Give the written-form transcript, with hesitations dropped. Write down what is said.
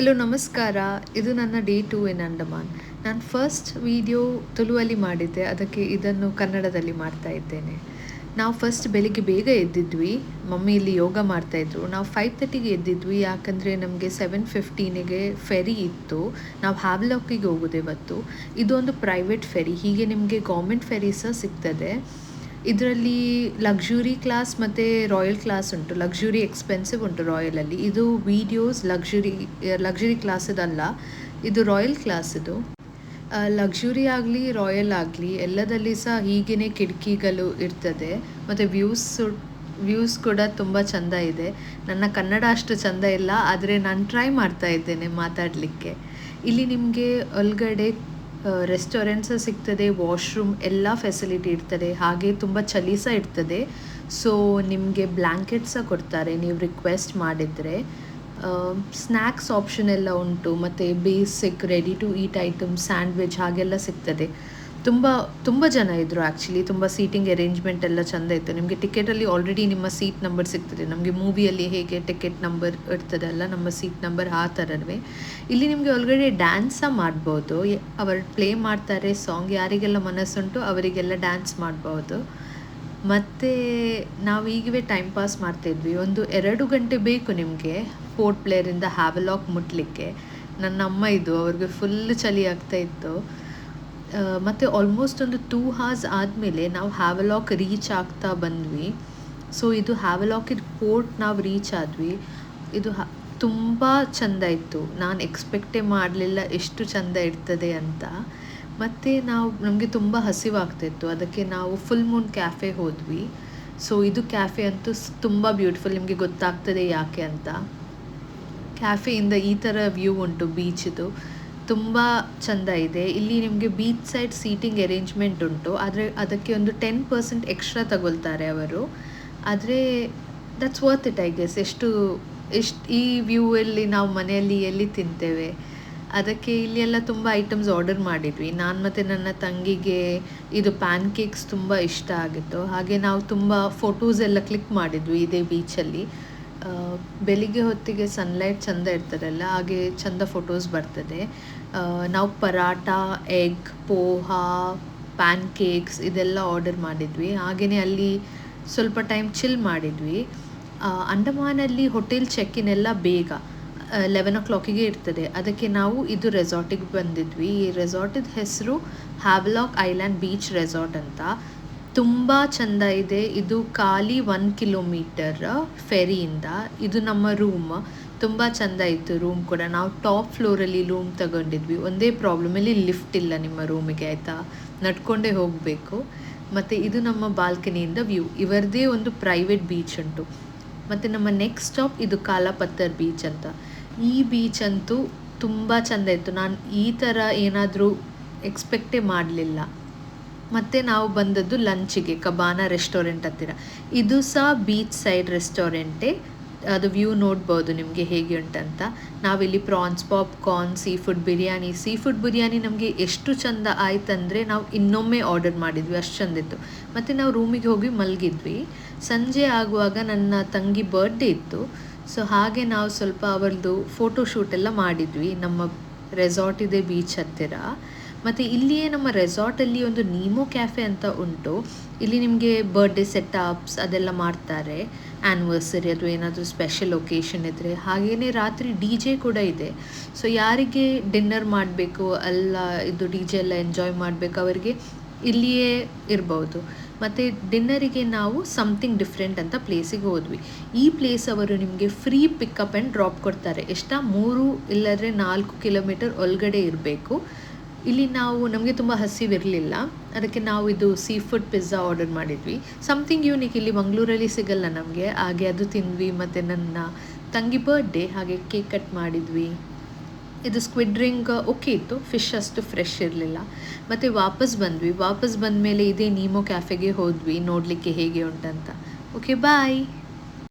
Hello ನಮಸ್ಕಾರ. ಇದು ನನ್ನ ಡೇ 2 ಇನ್ ಅಂಡಮಾನ್. ನಾನು ಫಸ್ಟ್ ವೀಡಿಯೋ ತುಳುವಲ್ಲಿ ಮಾಡಿದ್ದೆ, ಅದಕ್ಕೆ ಇದನ್ನು ಕನ್ನಡದಲ್ಲಿ ಮಾಡ್ತಾ ಇದ್ದೇನೆ. ನಾವು ಫಸ್ಟ್ ಬೆಳಿಗ್ಗೆ ಬೇಗ ಎದ್ದಿದ್ವಿ. ಮಮ್ಮಿ ಇಲ್ಲಿ ಯೋಗ ಮಾಡ್ತಾಯಿದ್ರು. ನಾವು 5:30ಗೆ ಎದ್ದಿದ್ವಿ, ಯಾಕಂದರೆ ನಮಗೆ 7:15ಗೆ ಫೆರಿ ಇತ್ತು. ನಾವು ಹ್ಯಾವ್ಲಾಕಿಗೆ ಹೋಗೋದು ಇವತ್ತು. ಇದೊಂದು ಪ್ರೈವೇಟ್ ಫೆರಿ, ಹೀಗೆ ನಿಮಗೆ ಗೌರ್ಮೆಂಟ್ ಫೆರಿ ಸಹ ಸಿಗ್ತದೆ. ಇದರಲ್ಲಿ ಲಕ್ಸುರಿ ಕ್ಲಾಸ್ ಮತ್ತು ರಾಯಲ್ ಕ್ಲಾಸ್ ಉಂಟು. ಲಕ್ಸುರಿ ಎಕ್ಸ್ಪೆನ್ಸಿವ್ ಉಂಟು ರಾಯಲಲ್ಲಿ. ಇದು ವೀಡಿಯೋಸ್ ಲಕ್ಸುರಿ ಕ್ಲಾಸದಲ್ಲ, ಇದು ರಾಯಲ್ ಕ್ಲಾಸಿದು. ಲಕ್ಸುರಿ ಆಗಲಿ ರಾಯಲ್ ಆಗಲಿ ಎಲ್ಲದಲ್ಲಿ ಸಹ ಹೀಗೇ ಕಿಟಕಿಗಳು ಇರ್ತದೆ ಮತ್ತು ವ್ಯೂಸ್ ಕೂಡ ತುಂಬ ಚೆಂದ ಇದೆ. ನನ್ನ ಕನ್ನಡ ಅಷ್ಟು ಚೆಂದ ಇಲ್ಲ, ಆದರೆ ನಾನು ಟ್ರೈ ಮಾಡ್ತಾ ಇದ್ದೇನೆ ಮಾತಾಡಲಿಕ್ಕೆ. ಇಲ್ಲಿ ನಿಮಗೆ ಒಳಗಡೆ ರೆಸ್ಟೋರೆಂಟ್ಸ್ ಸಿಗ್ತದೆ, ವಾಶ್ರೂಮ್ ಎಲ್ಲ ಫೆಸಿಲಿಟಿ ಇರ್ತದೆ, ಹಾಗೆ ತುಂಬ ಚಳಿ ಸಹ ಇರ್ತದೆ. ಸೊ ನಿಮಗೆ ಬ್ಲ್ಯಾಂಕೆಟ್ ಸಹ ಕೊಡ್ತಾರೆ ನೀವು ರಿಕ್ವೆಸ್ಟ್ ಮಾಡಿದರೆ. ಸ್ನ್ಯಾಕ್ಸ್ ಆಪ್ಷನ್ ಎಲ್ಲ ಉಂಟು ಮತ್ತು basic ready to eat item sandwich ಹಾಗೆಲ್ಲ ಸಿಗ್ತದೆ. ತುಂಬ ಜನ ಇದ್ದರು ಆ್ಯಕ್ಚುಲಿ. ತುಂಬ ಸೀಟಿಂಗ್ ಅರೇಂಜ್ಮೆಂಟ್ ಎಲ್ಲ ಚೆಂದ ಇತ್ತು. ನಿಮಗೆ ಟಿಕೆಟಲ್ಲಿ ಆಲ್ರೆಡಿ ನಿಮ್ಮ ಸೀಟ್ ನಂಬರ್ ಸಿಗ್ತದೆ. ನಮಗೆ ಮೂವಿಯಲ್ಲಿ ಹೇಗೆ ಟಿಕೆಟ್ ನಂಬರ್ ಇರ್ತದಲ್ಲ, ನಮ್ಮ ಸೀಟ್ ನಂಬರ್ ಆ ಥರವೇ ಇಲ್ಲಿ ನಿಮಗೆ ಒಳಗಡೆ ಡ್ಯಾನ್ಸ್ ಸಹ ಮಾಡ್ಬೋದು. ಅವರು ಪ್ಲೇ ಮಾಡ್ತಾರೆ ಸಾಂಗ್, ಯಾರಿಗೆಲ್ಲ ಮನಸ್ಸುಂಟು ಅವರಿಗೆಲ್ಲ ಡ್ಯಾನ್ಸ್ ಮಾಡ್ಬೋದು. ಮತ್ತು ನಾವು ಈಗವೇ ಟೈಮ್ ಪಾಸ್ ಮಾಡ್ತಾಯಿದ್ವಿ. 2 ಗಂಟೆ ಬೇಕು ನಿಮಗೆ ಪೋರ್ಟ್ ಪ್ಲೇರಿಂದ ಹ್ಯಾವಲಾಕ್ ಮುಟ್ಟಲಿಕ್ಕೆ. ನನ್ನ ಅಮ್ಮ ಇದು, ಅವ್ರಿಗೆ ಫುಲ್ ಚಳಿ ಆಗ್ತಾಯಿತ್ತು. ಮತ್ತು ಆಲ್ಮೋಸ್ಟ್ 2 hours ಆದಮೇಲೆ ನಾವು ಹ್ಯಾವಲಾಕ್ ರೀಚ್ ಆಗ್ತಾ ಬಂದ್ವಿ. ಸೊ ಇದು ಹ್ಯಾವಲಾಕಿನ ಪೋರ್ಟ್ ನಾವು ರೀಚ್ ಆದ್ವಿ. ಇದು ತುಂಬ ಚೆಂದ ಇತ್ತು. ನಾನು ಎಕ್ಸ್ಪೆಕ್ಟೇ ಮಾಡಲಿಲ್ಲ ಎಷ್ಟು ಚೆಂದ ಇರ್ತದೆ ಅಂತ. ಮತ್ತು ನಮಗೆ ತುಂಬ ಹಸಿವಾಗ್ತಿತ್ತು, ಅದಕ್ಕೆ ನಾವು ಫುಲ್ ಮೂನ್ ಕ್ಯಾಫೆ ಹೋದ್ವಿ. ಸೊ ಇದು ಕ್ಯಾಫೆ ಅಂತೂ ತುಂಬ ಬ್ಯೂಟಿಫುಲ್, ನಿಮಗೆ ಗೊತ್ತಾಗ್ತದೆ ಯಾಕೆ ಅಂತ. ಕ್ಯಾಫೆಯಿಂದ ಈ ಥರ ವ್ಯೂ ಉಂಟು ಬೀಚಿದು, ತುಂಬ ಚೆಂದ ಇದೆ. ಇಲ್ಲಿ ನಿಮಗೆ ಬೀಚ್ ಸೈಡ್ ಸೀಟಿಂಗ್ ಅರೇಂಜ್ಮೆಂಟ್ ಉಂಟು, ಆದರೆ ಅದಕ್ಕೆ 10% ಎಕ್ಸ್ಟ್ರಾ ತಗೊಳ್ತಾರೆ ಅವರು. ಆದರೆ that's worth it I guess. ಎಷ್ಟು ಈ ವ್ಯೂವಲ್ಲಿ ನಾವು ಮನೆಯಲ್ಲಿ ಎಲ್ಲಿ ತಿಂತೇವೆ. ಅದಕ್ಕೆ ಇಲ್ಲಿ ಎಲ್ಲ ತುಂಬ ಐಟಮ್ಸ್ ಆರ್ಡರ್ ಮಾಡಿದ್ವಿ. ನಾನು ಮತ್ತು ನನ್ನ ತಂಗಿಗೆ ಇದು ಪ್ಯಾನ್ ಕೇಕ್ಸ್ ತುಂಬ ಇಷ್ಟ ಆಗಿತ್ತು. ಹಾಗೆ ನಾವು ತುಂಬ ಫೋಟೋಸ್ ಎಲ್ಲ ಕ್ಲಿಕ್ ಮಾಡಿದ್ವಿ ಇದೇ ಬೀಚಲ್ಲಿ. ಬೆಳಿಗ್ಗೆ ಹೊತ್ತಿಗೆ ಸನ್ಲೈಟ್ ಚೆಂದ ಇರ್ತದಲ್ಲ, ಹಾಗೆ ಚೆಂದ ಫೋಟೋಸ್ ಬರ್ತದೆ. ನಾವು paratha, egg, poha, PAN cakes ಇದೆಲ್ಲ ಆರ್ಡರ್ ಮಾಡಿದ್ವಿ. ಹಾಗೆಯೇ ಅಲ್ಲಿ ಸ್ವಲ್ಪ ಟೈಮ್ ಚಿಲ್ ಮಾಡಿದ್ವಿ. ಅಂಡಮಾನಲ್ಲಿ ಹೋಟೆಲ್ ಚೆಕ್-ಇನ್ ಎಲ್ಲ ಬೇಗ 11 o'clock ಇರ್ತದೆ. ಅದಕ್ಕೆ ನಾವು ಇದು ರೆಸಾರ್ಟಿಗೆ ಬಂದಿದ್ವಿ. ಈ ರೆಸಾರ್ಟಿದ ಹೆಸರು ಹ್ಯಾವಲಾಕ್ ಐಲ್ಯಾಂಡ್ ಬೀಚ್ ರೆಸಾರ್ಟ್ ಅಂತ. ತುಂಬ ಚೆಂದ ಇದೆ. ಇದು ಖಾಲಿ 1 kilometer ಫೆರಿಯಿಂದ. ಇದು ನಮ್ಮ ರೂಮ್, ತುಂಬ ಚೆಂದ ಇತ್ತು ರೂಮ್ ಕೂಡ. ನಾವು ಟಾಪ್ ಫ್ಲೋರಲ್ಲಿ ರೂಮ್ ತಗೊಂಡಿದ್ವಿ. ಒಂದೇ ಪ್ರಾಬ್ಲಮ್, ಇಲ್ಲಿ ಲಿಫ್ಟ್ ಇಲ್ಲ ನಿಮ್ಮ ರೂಮಿಗೆ, ಆಯಿತಾ, ನಡ್ಕೊಂಡೇ ಹೋಗಬೇಕು. ಮತ್ತು ಇದು ನಮ್ಮ ಬಾಲ್ಕನಿಯಿಂದ ವ್ಯೂ. ಇವರದೇ ಒಂದು ಪ್ರೈವೇಟ್ ಬೀಚ್ ಉಂಟು. ಮತ್ತು ನಮ್ಮ ನೆಕ್ಸ್ಟ್ ಸ್ಟಾಪ್ ಇದು ಕಾಲಾಪತ್ತರ್ ಬೀಚ್ ಅಂತ. ಈ ಬೀಚ್ ಅಂತೂ ತುಂಬ ಚೆಂದ ಇತ್ತು. ನಾನು ಈ ಥರ ಏನಾದರೂ ಎಕ್ಸ್ಪೆಕ್ಟೇ ಮಾಡಲಿಲ್ಲ. ಮತ್ತು ನಾವು ಬಂದದ್ದು ಲಂಚಿಗೆ ಕಬಾನ ರೆಸ್ಟೋರೆಂಟ್ ಹತ್ತಿರ. ಇದು ಸಹ ಬೀಚ್ ಸೈಡ್ ರೆಸ್ಟೋರೆಂಟೇ. ಅದು ವ್ಯೂ ನೋಡ್ಬೋದು ನಿಮಗೆ ಹೇಗೆ ಉಂಟಂತ. ನಾವಿಲ್ಲಿ prawns popcorn, sea food biryani ನಮಗೆ ಎಷ್ಟು ಚೆಂದ ಆಯ್ತಂದರೆ ನಾವು ಇನ್ನೊಮ್ಮೆ ಆರ್ಡರ್ ಮಾಡಿದ್ವಿ, ಅಷ್ಟು ಚೆಂದಿತ್ತು. ಮತ್ತು ನಾವು ರೂಮಿಗೆ ಹೋಗಿ ಮಲಗಿದ್ವಿ. ಸಂಜೆ ಆಗುವಾಗ ನನ್ನ ತಂಗಿ ಬರ್ಡೇ ಇತ್ತು. ಸೊ ಹಾಗೆ ನಾವು ಸ್ವಲ್ಪ ಅವಳದು ಫೋಟೋಶೂಟ್ ಎಲ್ಲ ಮಾಡಿದ್ವಿ ನಮ್ಮ ರೆಸಾರ್ಟ್ ಇದೆ ಬೀಚ್ ಹತ್ತಿರ. ಮತ್ತು ಇಲ್ಲಿಯೇ ನಮ್ಮ ರೆಸಾರ್ಟಲ್ಲಿ ಒಂದು ನೀಮೋ ಕ್ಯಾಫೆ ಅಂತ ಉಂಟು. ಇಲ್ಲಿ ನಿಮಗೆ ಬರ್ಡೇ ಸೆಟಪ್ಸ್ ಅದೆಲ್ಲ ಮಾಡ್ತಾರೆ, ಆ್ಯನಿವರ್ಸರಿ ಅದು ಏನಾದರೂ ಸ್ಪೆಷಲ್ ಒಕೇಶನ್ ಇದ್ದರೆ. ಹಾಗೆಯೇ ರಾತ್ರಿ DJ ಕೂಡ ಇದೆ. ಸೊ ಯಾರಿಗೆ ಡಿನ್ನರ್ ಮಾಡಬೇಕು ಅಲ್ಲ, ಇದು DJ ಎಲ್ಲ ಎಂಜಾಯ್ ಮಾಡಬೇಕು, ಅವರಿಗೆ ಇಲ್ಲಿಯೇ ಇರ್ಬೋದು. ಮತ್ತು ಡಿನ್ನರಿಗೆ ನಾವು ಸಮಥಿಂಗ್ ಡಿಫ್ರೆಂಟ್ ಅಂತ ಪ್ಲೇಸಿಗೆ ಹೋದ್ವಿ. ಈ ಪ್ಲೇಸ್ ಅವರು ನಿಮಗೆ ಫ್ರೀ ಪಿಕಪ್ ಆ್ಯಂಡ್ ಡ್ರಾಪ್ ಕೊಡ್ತಾರೆ. 3 ಇಲ್ಲದ್ರೆ 4 ಕಿಲೋಮೀಟರ್ ಒಳಗಡೆ ಇರಬೇಕು. ಇಲ್ಲಿ ನಮಗೆ ತುಂಬ ಹಸಿವಿರಲಿಲ್ಲ, ಅದಕ್ಕೆ ನಾವು ಇದು ಸೀ ಫುಡ್ ಪಿಜ್ಜಾ ಆರ್ಡರ್ ಮಾಡಿದ್ವಿ. ಸಮಥಿಂಗ್ ಯೂನಿಕ್, ಇಲ್ಲಿ ಮಂಗಳೂರಲ್ಲಿ ಸಿಗಲ್ಲ ನಮಗೆ. ಹಾಗೆ ಅದು ತಿಂದ್ವಿ. ಮತ್ತು ನನ್ನ ತಂಗಿ ಬರ್ಡೇ, ಹಾಗೆ ಕೇಕ್ ಕಟ್ ಮಾಡಿದ್ವಿ. ಇದು ಸ್ಕ್ವಿಡ್ ರಿಂಗ್ ಓಕೆ ಇತ್ತು, ಫಿಶ್ ಅಷ್ಟು ಫ್ರೆಶ್ ಇರಲಿಲ್ಲ. ಮತ್ತು ವಾಪಸ್ ಬಂದ್ವಿ. ವಾಪಸ್ ಬಂದಮೇಲೆ ಇದೇ ನೀಮೋ ಕ್ಯಾಫೆಗೆ ಹೋದ್ವಿ ನೋಡಲಿಕ್ಕೆ ಹೇಗೆ ಉಂಟಂತ. ಓಕೆ, ಬಾಯ್.